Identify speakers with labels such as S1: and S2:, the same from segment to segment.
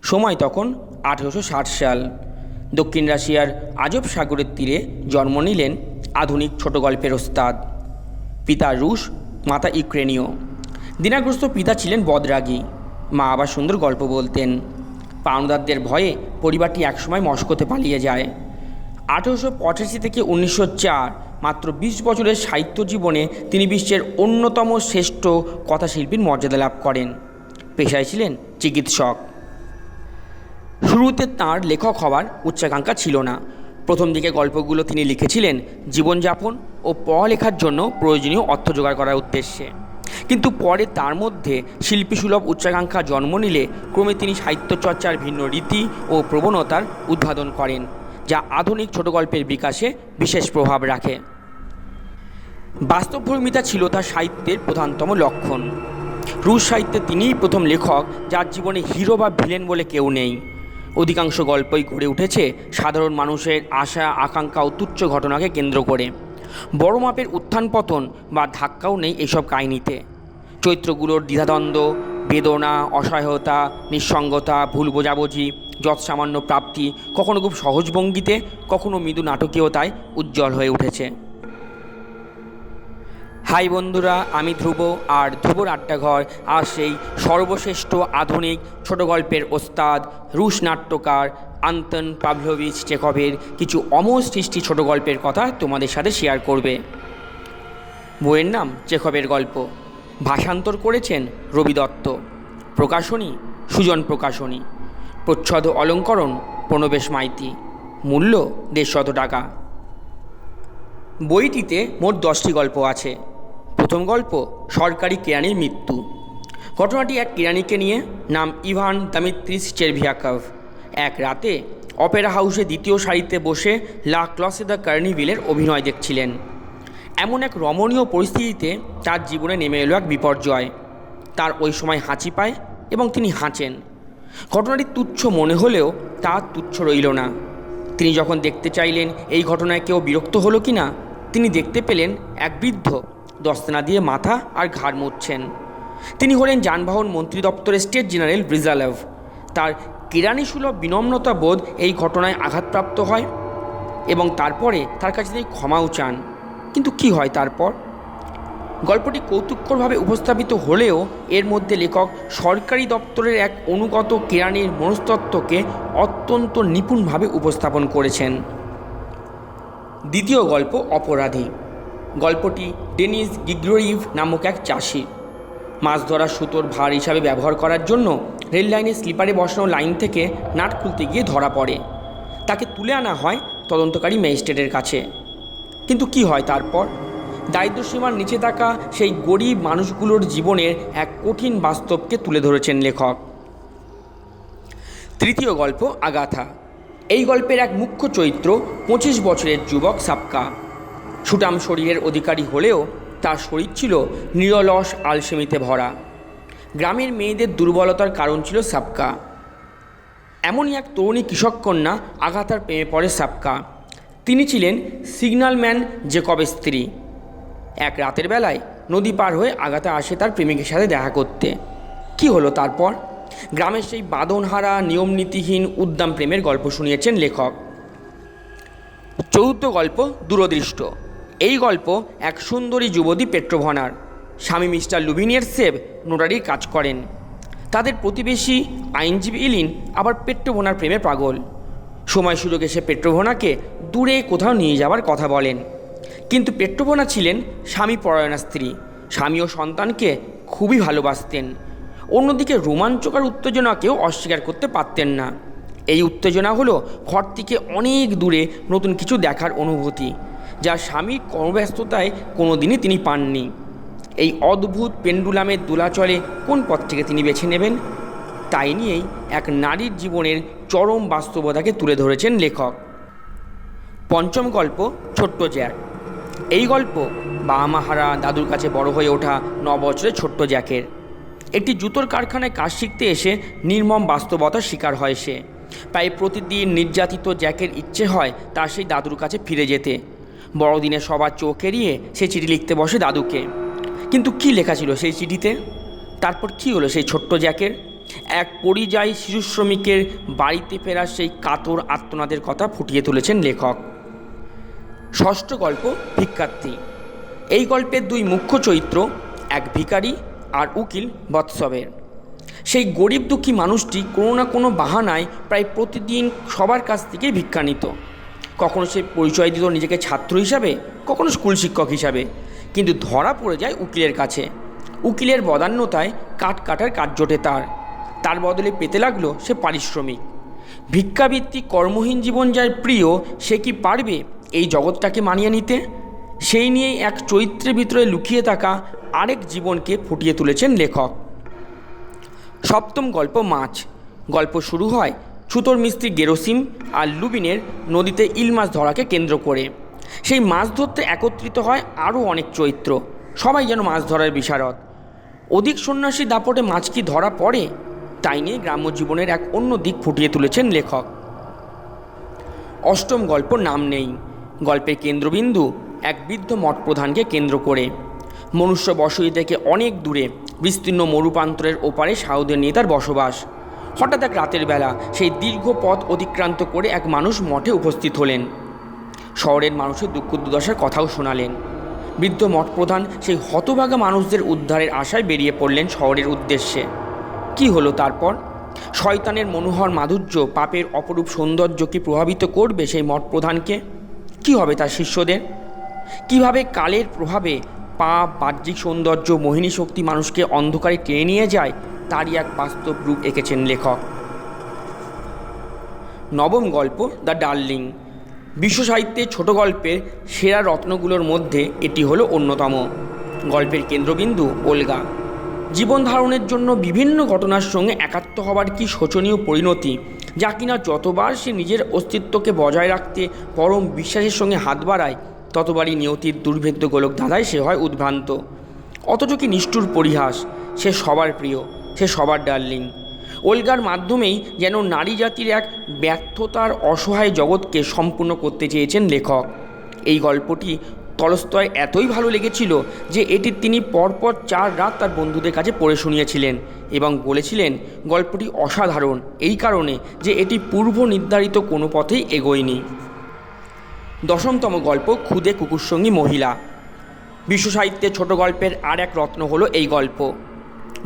S1: সময় তখন 1860 সাল। দক্ষিণ রাশিয়ার আজব সাগরের তীরে জন্ম নিলেন আধুনিক ছোট গল্পের ওস্তাদ। পিতা রুশ, মাতা ইউক্রেনীয়। দিনাগ্রস্ত পিতা ছিলেন বদরাগী, মা আবার সুন্দর গল্প বলতেন। পাওনাদারদের ভয়ে পরিবারটি একসময় মস্কোতে পালিয়ে যায়। 1885 থেকে 1904, মাত্র 20 বছরের সাহিত্য জীবনে তিনি বিশ্বের অন্যতম শ্রেষ্ঠ কথাশিল্পীর মর্যাদা লাভ করেন। পেশায় ছিলেন চিকিৎসক। শুরুতে তাঁর লেখক হওয়ার উচ্চাকাঙ্ক্ষা ছিল না। প্রথম দিকে গল্পগুলো তিনি লিখেছিলেন জীবনযাপন ও পড়ালেখার জন্য প্রয়োজনীয় অর্থ জোগাড় করার উদ্দেশ্যে। কিন্তু পরে তার মধ্যে শিল্পীসুলভ উচ্চাকাঙ্ক্ষা জন্ম নিলে ক্রমে তিনি সাহিত্যচর্চার ভিন্ন রীতি ও প্রবণতার উদ্ভাবন করেন, যা আধুনিক ছোট গল্পের বিকাশে বিশেষ প্রভাব রাখে। বাস্তবধর্মিতা ছিল তার সাহিত্যের প্রধানতম লক্ষণ। রুশ সাহিত্যে তিনিই প্রথম লেখক যার জীবনে হিরো বা ভিলেন বলে কেউ নেই। অধিকাংশ গল্পই গড়ে উঠেছে সাধারণ মানুষের আশা, আকাঙ্ক্ষা ও তুচ্ছ ঘটনাকে কেন্দ্র করে। বড় মাপের উত্থান পতন বা ধাক্কাও নেই এসব কাহিনীতে। চরিত্রগুলোর দ্বিধাদ্বন্দ্ব, বেদনা, অসহায়তা, নিঃসঙ্গতা, ভুল বোঝাবুঝি, যৎসামান্য প্রাপ্তি কখনো খুব সহজ ভঙ্গিতে, কখনো মৃদু নাটকীয়তায় উজ্জ্বল হয়ে উঠেছে। হাই বন্ধুরা, আমি ধ্রুব, আর ধ্রুবর আড্ডাঘর আর সেই সর্বশ্রেষ্ঠ আধুনিক ছোট গল্পের ওস্তাদ রুশ নাট্যকার আন্তন পাভলোভিচ চেখভের কিছু অমর সৃষ্টি ছোট গল্পের কথা তোমাদের সাথে শেয়ার করবে। বইয়ের নাম চেখভের গল্প। ভাষান্তর করেছেন রবি দত্ত। প্রকাশনী সুজন প্রকাশনী। প্রচ্ছদ অলঙ্করণ প্রণবেশ মাইতি। মূল্য 150 টাকা। বইটিতে মোট 10টি গল্প আছে। প্রথম গল্প সরকারি কেরানির মৃত্যু। ঘটনাটি এক কেরানিকে নিয়ে, নাম ইভান দামিত্রিস চেরভিয়াকভ। এক রাতে অপেরা হাউসে দ্বিতীয় সারিতে বসে লা ক্লসে দ্য কার্নিভিলের অভিনয় দেখছিলেন। এমন এক রমণীয় পরিস্থিতিতে তার জীবনে নেমে এলো এক বিপর্যয়। তার ওই সময় হাঁচি পায় এবং তিনি হাঁচেন। ঘটনাটি তুচ্ছ মনে হলেও তা তুচ্ছ রইল না। তিনি যখন দেখতে চাইলেন এই ঘটনায় কেউ বিরক্ত হলো কি না, তিনি দেখতে পেলেন এক বৃদ্ধ দস্তানা দিয়ে মাথা আর ঘাড় মুছছেন। তিনি হলেন যানবাহন মন্ত্রী দপ্তরের স্টেট জেনারেল ব্রিজালেভ। তার কেরানিসুলভ বিনম্রতা বোধ এই ঘটনায় আঘাতপ্রাপ্ত হয় এবং তারপরে তার কাছে তিনি ক্ষমাও চান। কিন্তু কি হয় তারপর? গল্পটি কৌতুককরভাবে উপস্থাপিত হলেও এর মধ্যে লেখক সরকারি দপ্তরের এক অনুগত কেরানির মনস্তত্ত্বকে অত্যন্ত নিপুণভাবে উপস্থাপন করেছেন। দ্বিতীয় গল্প অপরাধী। গল্পটি ডেনিস গ্রিগোরিভ নামক এক চাষি। মাছ ধরার সুতোর ভার হিসাবে ব্যবহার করার জন্য রেল লাইনে স্লিপারে বসানো লাইন থেকে নাট খুলতে গিয়ে ধরা পড়ে। তাকে তুলে আনা হয় তদন্তকারী ম্যাজিস্ট্রেটের কাছে। কিন্তু কি হয় তারপর? দারিদ্র্যসীমার নিচে থাকা সেই গরিব মানুষগুলোর জীবনের এক কঠিন বাস্তবকে তুলে ধরেছেন লেখক। তৃতীয় গল্প আগাথা। এই গল্পের এক মুখ্য চরিত্র 25 বছরের যুবক সাপকা। সুঠাম শরীরের অধিকারী হলেও তার শরীর ছিল নিরলস আলসেমিতে ভরা। গ্রামের মেয়েদের দুর্বলতার কারণ ছিল সাপকা। এমনই এক তরুণী কৃষক কন্যা আগাথার প্রেমে পড়ে সাপকা। তিনি ছিলেন সিগন্যালম্যান জেকবের স্ত্রী। এক রাতের বেলায় নদী পার হয়ে আগাথা আসে তার প্রেমিকের সাথে দেখা করতে। কি হলো তারপর? গ্রামের সেই বাঁধনহারা, নিয়মনীতিহীন উদ্দাম প্রেমের গল্প শুনিয়েছেন লেখক। চতুর্থ গল্প দূরদৃষ্ট। এই গল্প এক সুন্দরী যুবতী পেট্রোভনার। স্বামী মিস্টার লুভিনিয়ারসেভ নোটারির কাজ করেন। তাদের প্রতিবেশী আইনজীবী ইলিন আবার পেট্রোভনার প্রেমে পাগল। সময় সুযোগ এসে পেট্রোভনাকে দূরে কোথাও নিয়ে যাওয়ার কথা বলেন। কিন্তু পেট্রোভনা ছিলেন স্বামী পরায়ণা স্ত্রী। স্বামী ও সন্তানকে খুবই ভালোবাসতেন। অন্যদিকে রোমাঞ্চকর উত্তেজনাকেও অস্বীকার করতে পারতেন না। এই উত্তেজনা হলো ঘর থেকে অনেক দূরে নতুন কিছু দেখার অনুভূতি, যা স্বামীর কর্মব্যস্ততায় কোনো দিনই তিনি পাননি। এই অদ্ভুত পেন্ডুলামের দোলাচলে কোন পথটিকে তিনি বেছে নেবেন, তাই নিয়েই এক নারীর জীবনের চরম বাস্তবতাকে তুলে ধরেছেন লেখক। পঞ্চম গল্প ছোট্ট জ্যাক। এই গল্প বাবা মাহারা দাদুর কাছে বড় হয়ে ওঠা 9 বছরের ছোট্ট জ্যাকের। একটি জুতোর কারখানায় কাজ শিখতে এসে নির্মম বাস্তবতার শিকার হয় সে। প্রায় প্রতিদিন নির্যাতিত জ্যাকের ইচ্ছে হয় তার সেই দাদুর কাছে ফিরে যেতে। বড়দিনে সবার চোখ এড়িয়ে সে চিঠি লিখতে বসে দাদুকে। কিন্তু কি লেখা ছিল সেই চিঠিতে? তারপর কি হলো সেই ছোট্ট জ্যাকের? এক পরিযায়ী শিশু শ্রমিকের বাড়িতে ফেরার সেই কাতর আর্তনাদের কথা ফুটিয়ে তুলেছেন লেখক। ষষ্ঠ গল্প ভিক্ষার্থী। এই গল্পের দুই মুখ্য চরিত্র এক ভিখারি আর উকিল বৎসবের। সেই গরিব দুঃখী মানুষটি কোনো না কোনো বাহানায় প্রায় প্রতিদিন সবার কাছ থেকে ভিক্ষা নিত। কখনো সে পরিচয় দিত নিজেকে ছাত্র হিসাবে, কখনো স্কুল শিক্ষক হিসাবে, কিন্তু ধরা পড়ে যায় উকিলের কাছে। উকিলের বদান্যতায় কাঠ কাটার কাজ জোটে তার বদলে পেতে লাগলো সে পারিশ্রমিক। ভিক্ষাভিত্তিক কর্মহীন জীবন যার প্রিয়, সে কি পারবে এই জগৎটাকে মানিয়ে নিতে? সেই নিয়েই এক চরিত্রের ভিতরে লুকিয়ে থাকা আরেক জীবনকে ফুটিয়ে তুলেছেন লেখক। সপ্তম গল্প মাছ। গল্প শুরু হয় ছুতোর মিস্ত্রি গেরোসিম আর লুবিনের নদীতে ইল মাছ ধরাকে কেন্দ্র করে। সেই মাছ ধরতে একত্রিত হয় আরও অনেক চরিত্র, সবাই যেন মাছ ধরার বিশারদ। অধিক সন্ন্যাসী দাপটে মাছ কি ধরা পড়ে, তাই নিয়ে গ্রাম্য জীবনের এক অন্য দিক ফুটিয়ে তুলেছেন লেখক। অষ্টম গল্প নাম নেই। গল্পের কেন্দ্রবিন্দু এক বৃদ্ধ মঠ প্রধানকে কেন্দ্র করে। মনুষ্য বসতি থেকে অনেক দূরে বিস্তীর্ণ মরুপ্রান্তরের ওপারে সাধুদের নিয়ে তার বসবাস। হঠাৎ এক রাতের বেলা সেই দীর্ঘ পথ অতিক্রান্ত করে এক মানুষ মঠে উপস্থিত হলেন। শহরের মানুষের দুঃখ দুর্দশার কথাও শোনালেন। বৃদ্ধ মঠ প্রধান সেই হতভাগা মানুষদের উদ্ধারের আশায় বেরিয়ে পড়লেন শহরের উদ্দেশ্যে। কি হলো তারপর? শয়তানের মনোহর মাধুর্য, পাপের অপরূপ সৌন্দর্য কি প্রভাবিত করবে সেই মঠ প্রধানকে? কি হবে তার শিষ্যদের? কিভাবে কালের প্রভাবে পাপ, বাহ্যিক সৌন্দর্য, মোহিনী শক্তি মানুষকে অন্ধকারে টেনে নিয়ে যায়, তারই এক বাস্তব রূপ এঁকেছেন লেখক। নবম গল্প দ্য ডার্লিং। বিশ্ব সাহিত্যের ছোট গল্পের সেরা রত্নগুলোর মধ্যে এটি হলো অন্যতম। গল্পের কেন্দ্রবিন্দু ওলগা। জীবন ধারণের জন্য বিভিন্ন ঘটনার সঙ্গে একাত্ম হবার কি শোচনীয় পরিণতি, যা কিনা যতবার সে নিজের অস্তিত্বকে বজায় রাখতে পরম বিশ্বাসের সঙ্গে হাত বাড়ায়, ততবারই নিয়তির দুর্ভেদ্য গোলক ধাঁধায় সে হয় উদ্ভ্রান্ত। অথচ কি নিষ্ঠুর পরিহাস! সে সবার প্রিয়, সে সবার ডার্লিং। ওলগার মাধ্যমেই যেন নারী জাতির এক ব্যর্থতার অসহায় জগৎকে সম্পূর্ণ করতে চেয়েছেন লেখক। এই গল্পটি তলস্তয় এতই ভালো লেগেছিল যে এটি তিনি পরপর 4 রাত তার বন্ধুদের কাছে পড়ে শুনিয়েছিলেন এবং বলেছিলেন গল্পটি অসাধারণ এই কারণে যে এটি পূর্ব নির্ধারিত কোনো পথেই এগোয়নি। দশমতম গল্প ক্ষুদে কুকুরসঙ্গী মহিলা। বিশ্ব সাহিত্যের ছোট গল্পের আর এক রত্ন হলো এই গল্প।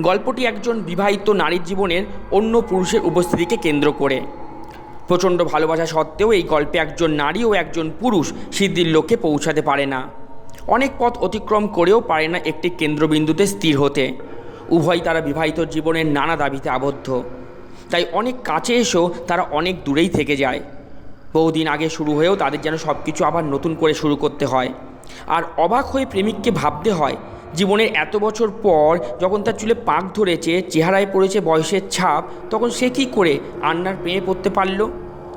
S1: গল্পটি একজন বিবাহিত নারীর জীবনের অন্য পুরুষের উপস্থিতিকে কেন্দ্র করে। প্রচণ্ড ভালোবাসা সত্ত্বেও এই গল্পে একজন নারী ও একজন পুরুষ সিদ্ধির লক্ষ্যে পৌঁছাতে পারে না। অনেক পথ অতিক্রম করেও পারে না একটি কেন্দ্রবিন্দুতে স্থির হতে। উভয় তারা বিবাহিত জীবনের নানা দাবিতে আবদ্ধ, তাই অনেক কাছে এসেও তারা অনেক দূরেই থেকে যায়। বহুদিন আগে শুরু হয়েও তাদের যেন সব কিছু আবার নতুন করে শুরু করতে হয়। আর অবাক হয়ে প্রেমিককে ভাবতে হয়, জীবনের এত বছর পর যখন তার চুলে পাক ধরেছে, চেহারায় পড়েছে বয়সের ছাপ, তখন সে কী করে আন্নার প্রেমে পড়তে পারল,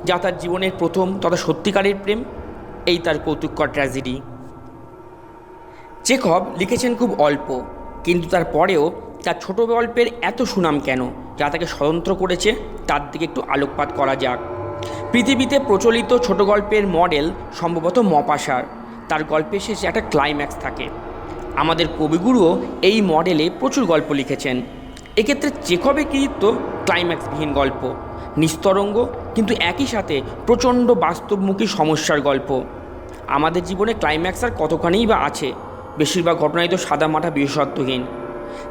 S1: যা তার জীবনের প্রথম তথা সত্যিকারের প্রেম। এই তার কৌতুককর ট্র্যাজেডি। চেখভ লিখেছেন খুব অল্প, কিন্তু তারপরেও তার ছোট গল্পের এত সুনাম কেন, যা তাকে স্বতন্ত্র করেছে, তার দিকে একটু আলোকপাত করা যাক। পৃথিবীতে প্রচলিত ছোট গল্পের মডেল সম্ভবত মপাসার। তার গল্পের শেষে একটা ক্লাইম্যাক্স থাকে। আমাদের কবিগুরুও এই মডেলে প্রচুর গল্প লিখেছেন। এক্ষেত্রে চেখভের কৃতিত্ব ক্লাইম্যাক্সবিহীন গল্প, নিস্তরঙ্গ কিন্তু একই সাথে প্রচণ্ড বাস্তবমুখী সমস্যার গল্প। আমাদের জীবনে ক্লাইম্যাক্স আর কতখানিই বা আছে, বেশিরভাগ ঘটনাই তো সাদামাটা বিশেষত্বহীন।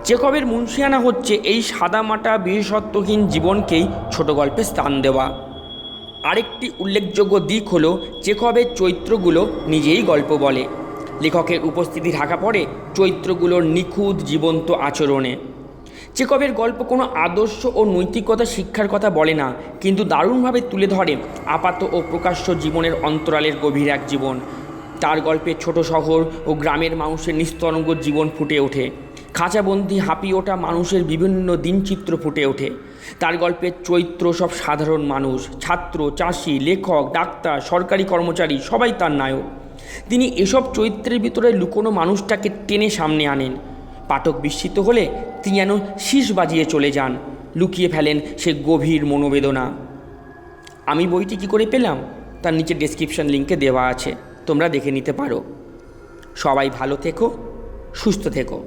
S1: চেখভের মুন্সিয়ানা হচ্ছে এই সাদামাটা বিশেষত্বহীন জীবনকেই ছোট গল্পে স্থান দেওয়া। আরেকটি উল্লেখযোগ্য দিক হলো চেখভের চরিত্রগুলো নিজেই গল্প বলে। লেখকের উপস্থিতি ঢাকা পড়ে চরিত্রগুলোর নিখুঁত জীবন্ত আচরণে। চেখভের গল্প কোনো আদর্শ ও নৈতিকতা শিক্ষার কথা বলে না, কিন্তু দারুণভাবে তুলে ধরে আপাত ও প্রকাশ্য জীবনের অন্তরালের গভীর এক জীবন। তার গল্পে ছোট শহর ও গ্রামের মানুষের নিস্তরঙ্গ জীবন ফুটে ওঠে। খাঁচাবন্দি হাঁপিয়ে ওঠা মানুষের বিভিন্ন দিনচিত্র ফুটে ওঠে। তার গল্পের চরিত্র সব সাধারণ মানুষ, ছাত্র, চাষি, লেখক, ডাক্তার, সরকারি কর্মচারী, সবাই তার নায়ক। তিনি এসব চরিত্রের ভিতরে লুকোনো মানুষটাকে টেনে সামনে আনেন। পাঠক বিস্মিত হলে তিনি যেন শীষ বাজিয়ে চলে যান, লুকিয়ে ফেলেন সে গভীর মনোবেদনা। আমি বইটি কী করে পেলাম তার নিচে ডেসক্রিপশন লিঙ্কে দেওয়া আছে, তোমরা দেখে নিতে পারো। সবাই ভালো থেকো, সুস্থ থেকো।